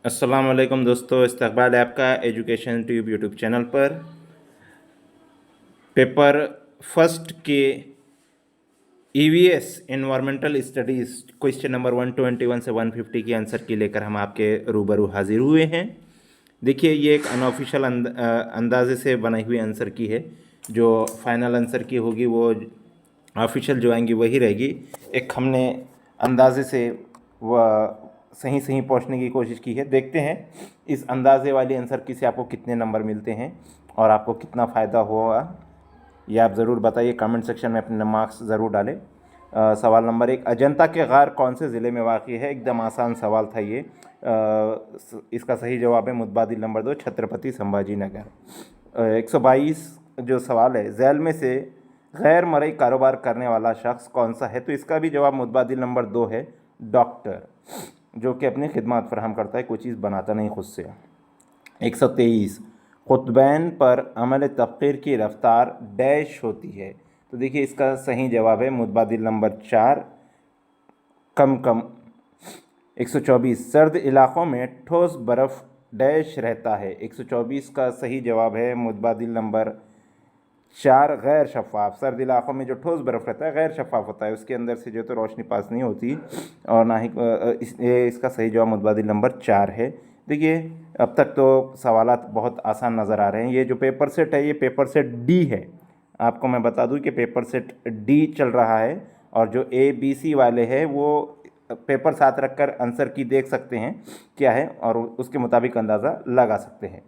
अस्सलाम वालेकुम दोस्तों, इस्तकबाल है आपका एजुकेशन ट्यूब यूट्यूब चैनल पर। पेपर फर्स्ट के EVS environmental studies question number 121 से 150 की आंसर की लेकर हम आपके रूबरू हाजिर हुए हैं। देखिए, ये एक अनऑफिशियल अंदाजे से बनाई हुई आंसर की है। जो फाइनल आंसर की होगी वो ऑफिशियल जो आएंगी वही रहेगी। एक हमने अंदाजे से वह सही सही पहुंचने की कोशिश की है। देखते हैं इस अंदाजे वाली आंसर की से आपको कितने नंबर मिलते हैं और आपको कितना फ़ायदा होगा, ये आप ज़रूर बताइए। कमेंट सेक्शन में अपने मार्क्स ज़रूर डालें। सवाल नंबर 1, अजंता के गार कौन से ज़िले में वाक़ई है? एकदम आसान सवाल था ये। इसका सही जवाब है मुतबादिल नंबर 2, छत्रपति संभाजी नगर। 122 जो सवाल है, झैल में से गैर मरई कारोबार करने वाला शख्स कौन सा है? तो इसका भी जवाब मुतबादिल नंबर 2 है, डॉक्टर, जो कि अपनी खिदमत फराहम करता है, कोई चीज़ बनाता नहीं खुद से। 123, खुतबैन पर अमल तफ़कीर की रफ्तार डैश होती है? तो देखिए, इसका सही जवाब है मुतबादिल नंबर 4, कम कम। 124, सर्द इलाक़ों में ठोस बर्फ़ डैश रहता है? 124 का सही जवाब है मुतबादिल नंबर 4, गैर शफ़ाफ़। सर्द इलाक़ों में जो ठोस बर्फ़ रहता है गैर शफ़ाफ़ होता है, उसके अंदर से जो तो रोशनी पास नहीं होती, और ना ही इसका सही जवाब मुतबादिल नंबर 4 है। देखिए, अब तक तो सवालात बहुत आसान नज़र आ रहे हैं। ये जो पेपर सेट है ये पेपर सेट डी है। आपको मैं बता दूं कि पेपर सेट डी चल रहा है, और जो ए बी सी वाले हैं वो पेपर साथ रखकर आंसर की देख सकते हैं क्या है, और उसके मुताबिक अंदाज़ा लगा सकते हैं।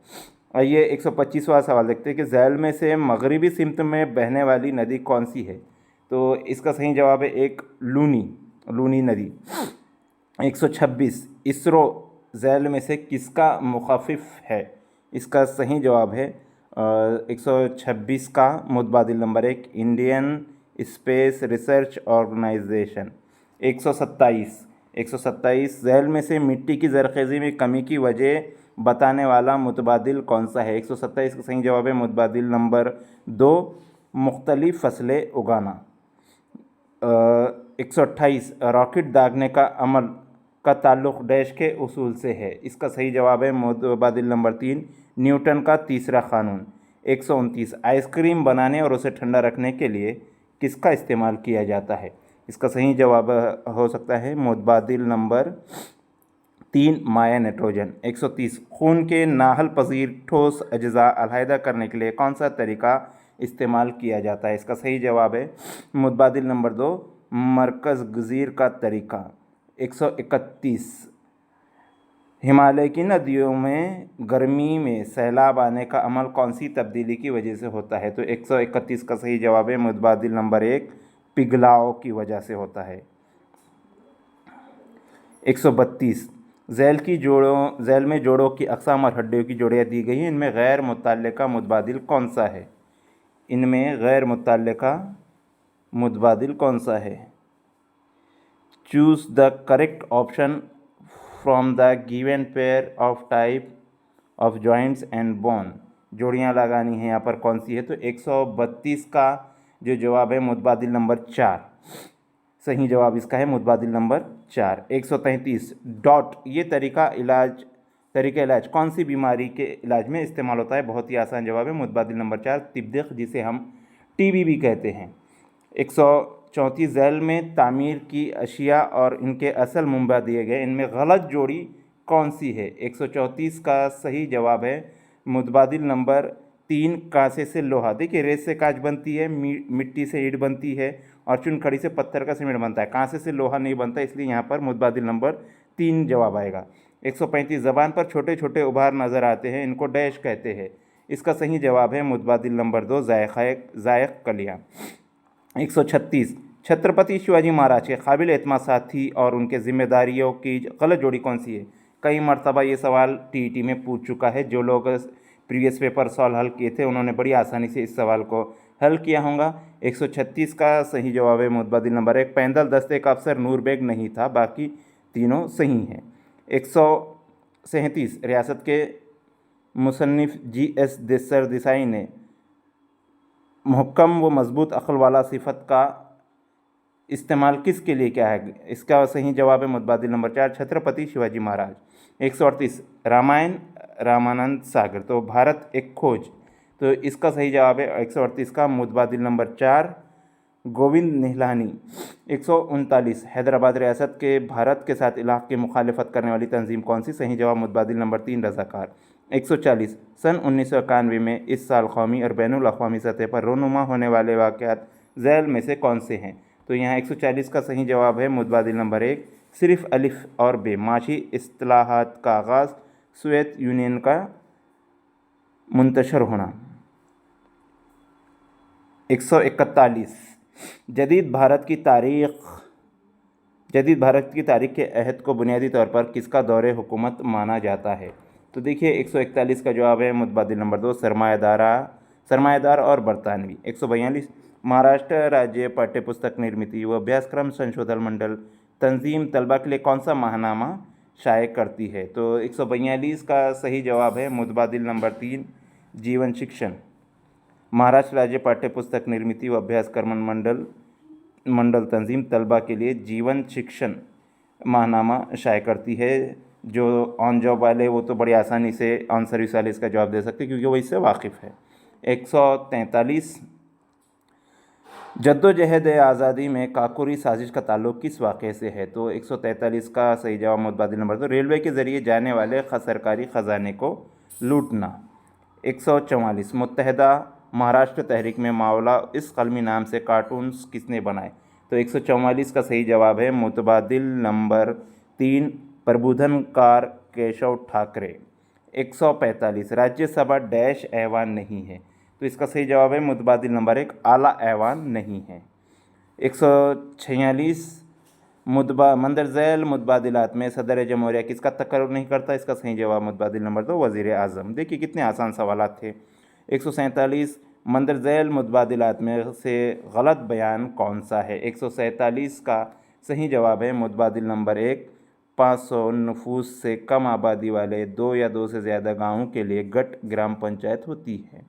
आइए 125वां सवाल देखते हैं कि झैल में से मगरिबी सिमत में बहने वाली नदी कौन सी है? तो इसका सही जवाब है एक, लूनी नदी। 126, इसरो झैल में से किसका मुखाफिफ है? इसका सही जवाब है 126 का मुतबादिल number 1, Indian space research organisation. 127 झैल में से मिट्टी की ज़रख़ेज़ी में कमी की वजह बताने वाला मुतबादिल कौन सा है? 127 का सही जवाब है मुतबादिल नंबर 2, मुख्तलिफ़ फसलें उगाना। 128, रॉकेट दागने का अमल का ताल्लुक़ डैश के उसूल से है? इसका सही जवाब है मुतबादिल नंबर 3, न्यूटन का तीसरा क़ानून। 129, आइसक्रीम बनाने और उसे ठंडा रखने के लिए किसका इस्तेमाल किया जाता है? इसका सही जवाब हो सकता है मुतबादिल नंबर 3, माया नाइट्रोजन। 130, खून के नाहल पजीर ठोस अज्जा अलहदा करने के लिए कौन सा तरीका इस्तेमाल किया जाता है? इसका सही जवाब है मुतबादिल नंबर 2, मरकज़ गज़ीर का तरीका। 131, हिमालय की नदियों में गर्मी में सैलाब आने का अमल कौन सी तब्दीली की वजह से होता है? तो 131 का सही जवाब है मुतबादिल नंबर 1, पिघलाव की वजह से होता है। 132, झैल में जोड़ों की अक़साम और हड्डियों की जोड़ियाँ दी गई हैं, इनमें गैर मुतल्लिका मुतबादिल कौन सा है? इनमें गैर मुतल्लिका मुतबादिल कौन सा है? Choose the correct option from the given pair of type of joints and bone. जोड़ियाँ लगानी है यहाँ पर कौन सी है? तो 132 का जो जवाब है मुतबादिल नंबर 4, सही जवाब इसका है मुतबादिल नंबर 4। 133, डॉट ये तरीका इलाज कौन सी बीमारी के इलाज में इस्तेमाल होता है? बहुत ही आसान जवाब है मुतबादिल नंबर 4, तिब्दिक, जिसे हम टीबी भी कहते हैं। 134, झैल में तामीर की अशिया और इनके असल मुंबा दिए गए, इनमें गलत जोड़ी कौन सी है? 134 का सही जवाब है मुतबादिल नंबर 3, कांसे से लोहा। देखिए, रेत से कांच बनती है, मिट्टी से ईंट बनती है, और चुनखड़ी से पत्थर का सीमेंट बनता है। कांसे से लोहा नहीं बनता, इसलिए यहाँ पर मुतबादिल नंबर 3 जवाब आएगा। 135, ज़बान पर छोटे छोटे उभार नज़र आते हैं, इनको डैश कहते हैं? इसका सही जवाब है मुतबादिल नंबर 2, ज़ायक़ कलियाँ। 136, छत्रपति शिवाजी महाराज के काबिल एतमाद साथी और उनके जिम्मेदारियों की गलत जोड़ी कौन सी है? कई मरतबा ये सवाल टीईटी में पूछ चुका है। जो लोग प्रीवियस पेपर सॉल्व हल किए थे उन्होंने बड़ी आसानी से इस सवाल को हल किया होगा। 136 का सही जवाब है मुतबादिल नंबर 1, पैदल दस्ते का अफसर नूर बेग नहीं था, बाकी तीनों सही हैं। 137, रियासत के मुसन्निफ़ GS सरदेसाई ने मुहक्कम व मज़बूत अक़ल वाला सिफत का इस्तेमाल किसके लिए क्या है? इसका सही जवाब है मुतबादिल नंबर 4 छत्रपति शिवाजी महाराज। 138 रामायण रामानंद सागर, तो भारत एक खोज, तो इसका सही जवाब है 138 का मुतबादिल नंबर 4 गोविंद निहलानी। 139 हैदराबाद रियासत के भारत के साथ इलाक़ की मुखालिफत करने वाली तंजीम कौन सी? सही जवाब मुतबादिल नंबर 3 रज़ाकार। 140 सन 1991 में इस साल कौमी और बैनुल अक़वामी सतह पर रोनुमा होने वाले वाक़यात ज़ैल में से कौन से हैं? तो यहाँ 140 का सही जवाब है मुतबादिल नंबर 1 सिर्फ अलिफ और बे, माशी इस्तिलाहात का आगाज़, सोवियत यूनियन का मुंतशर होना। 141 जदीद भारत की तारीख़ के अहद को बुनियादी तौर पर किसका दौरे हुकूमत माना जाता है? तो देखिए 141 का जवाब है मुतबादिल नंबर 2 सरमायादार और बरतानवी। 142 महाराष्ट्र राज्य पाठ्यपुस्तक निर्मिति व अभ्यासक्रम संशोधन मंडल तंजीम तलबा के लिए कौन सा माहनामा शाये करती है? तो 142 का सही जवाब है मुतबादिल नंबर 3 जीवन शिक्षण। महाराष्ट्र राज्य पाठ्यपुस्तक निर्मिति व अभ्यासक्रम मंडल तंजीम तलबा के लिए जीवन शिक्षण माहनामा शाये करती है। जो ऑन जॉब वाले वो तो बड़ी आसानी से ऑन सर्विस वाले इसका जवाब दे सकते हैं क्योंकि वो इससे वाकिफ़ है। 143 जद्दोजहद आज़ादी में काकोरी साजिश का ताल्लुक़ किस वाक़े से है? तो 143 का सही जवाब मुतबादिल नंबर 2 रेलवे के ज़रिए जाने वाले सरकारी ख़जाने को लूटना। 144 मुत्तहदा महाराष्ट्र तहरीक में मावला इस कलमी नाम से कार्टून्स किसने बनाए? तो 144 का सही जवाब है मुतबादिल नंबर 3 प्रबोधनकार केशव ठाकरे। 145 राज्यसभा डैश ऐवान नहीं है, तो इसका सही जवाब है मुतबादिल नंबर 1 आला ऐवान नहीं है। 146 मंदरज़ैल मुतबादिलात में सदर जमहूरिया किसका तकर्रुर नहीं करता? इसका सही जवाब मुतबादिल नंबर 2 वज़ीर आज़म। देखिए कितने आसान सवालात थे। 147 मंदरज़ैल मुतबादिलात में से गलत बयान कौन सा है? 147 का सही जवाब है मुतबादिल नंबर 1 500 नफूस से कम आबादी वाले 2 या 2 से ज़्यादा गाँवों के लिए गट ग्राम पंचायत होती है।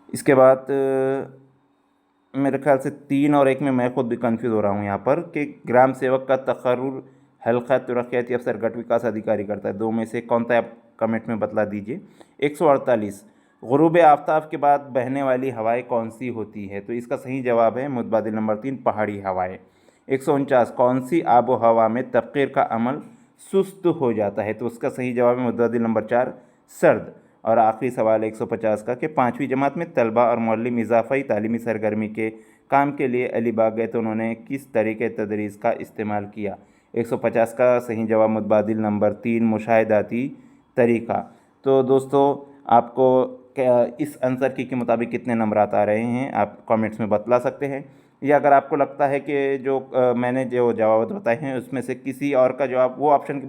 इसके बाद मेरे ख्याल से 3 और 1 में मैं खुद भी कंफ्यूज हो रहा हूँ यहाँ पर कि ग्राम सेवक का तकर्रुर हल्का तरक्याती अफसर गट विकास अधिकारी करता है। 2 में से कौन सा आप कमेंट में बतला दीजिए। 148 गुरूब आफ्ताब के बाद बहने वाली हवाएं कौन सी होती है? तो इसका सही जवाब है मुतबादिल नंबर 3 पहाड़ी हवाएं। 149 कौन सी आबो हवा में तबकीर का अमल सुस्त हो जाता है? तो उसका सही जवाब है मुतबादिल नंबर 4 सर्द। और आखिरी सवाल 150 का कि 5वीं जमात में तलबा और मौलम इजाफ़ाई तालीमी सरगर्मी के काम के लिए अलीबाग गए तो उन्होंने किस तरीक़े तदरीस का इस्तेमाल किया? 150 का सही जवाब मुतबादिल नंबर 3 मुशाहिदाती तरीक़ा। तो दोस्तों आपको इस आंसर के मुताबिक कितने नंबरात आ रहे हैं आप कमेंट्स में बतला सकते हैं, या अगर आपको लगता है कि जो मैंने जो जवाब बताए हैं उसमें से किसी और का जवाब वो ऑप्शन के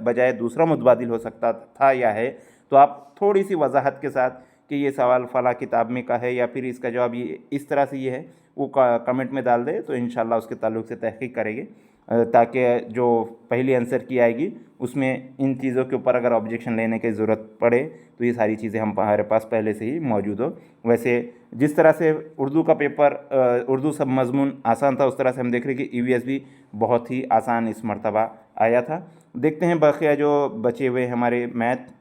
बजाय दूसरा मुतबादिल हो सकता था या है, तो आप थोड़ी सी वजाहत के साथ कि ये सवाल फ़ला किताब में का है या फिर इसका जवाब ये इस तरह से ये है वो कमेंट में डाल दे, तो इंशाल्लाह उसके ताल्लुक़ से तहक़ीक़ करेंगे ताकि जो पहली आंसर की आएगी उसमें इन चीज़ों के ऊपर अगर ऑब्जेक्शन लेने की ज़रूरत पड़े तो ये सारी चीज़ें हमारे पास पहले से ही मौजूद हो। वैसे जिस तरह से उर्दू का पेपर उर्दू सब मज़मून आसान था, उस तरह से हम देख रहे हैं कि EVS भी बहुत ही आसान इस मरतबा आया था। देखते हैं बाक़िया जो बचे हुए हमारे मैथ,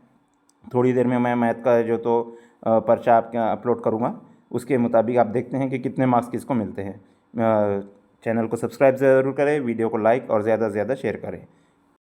थोड़ी देर में मैं मैथ का जो तो पर्चा आपके अपलोड करूँगा, उसके मुताबिक आप देखते हैं कि कितने मार्क्स किसको मिलते हैं। चैनल को सब्सक्राइब ज़रूर करें, वीडियो को लाइक और ज़्यादा से ज़्यादा शेयर करें।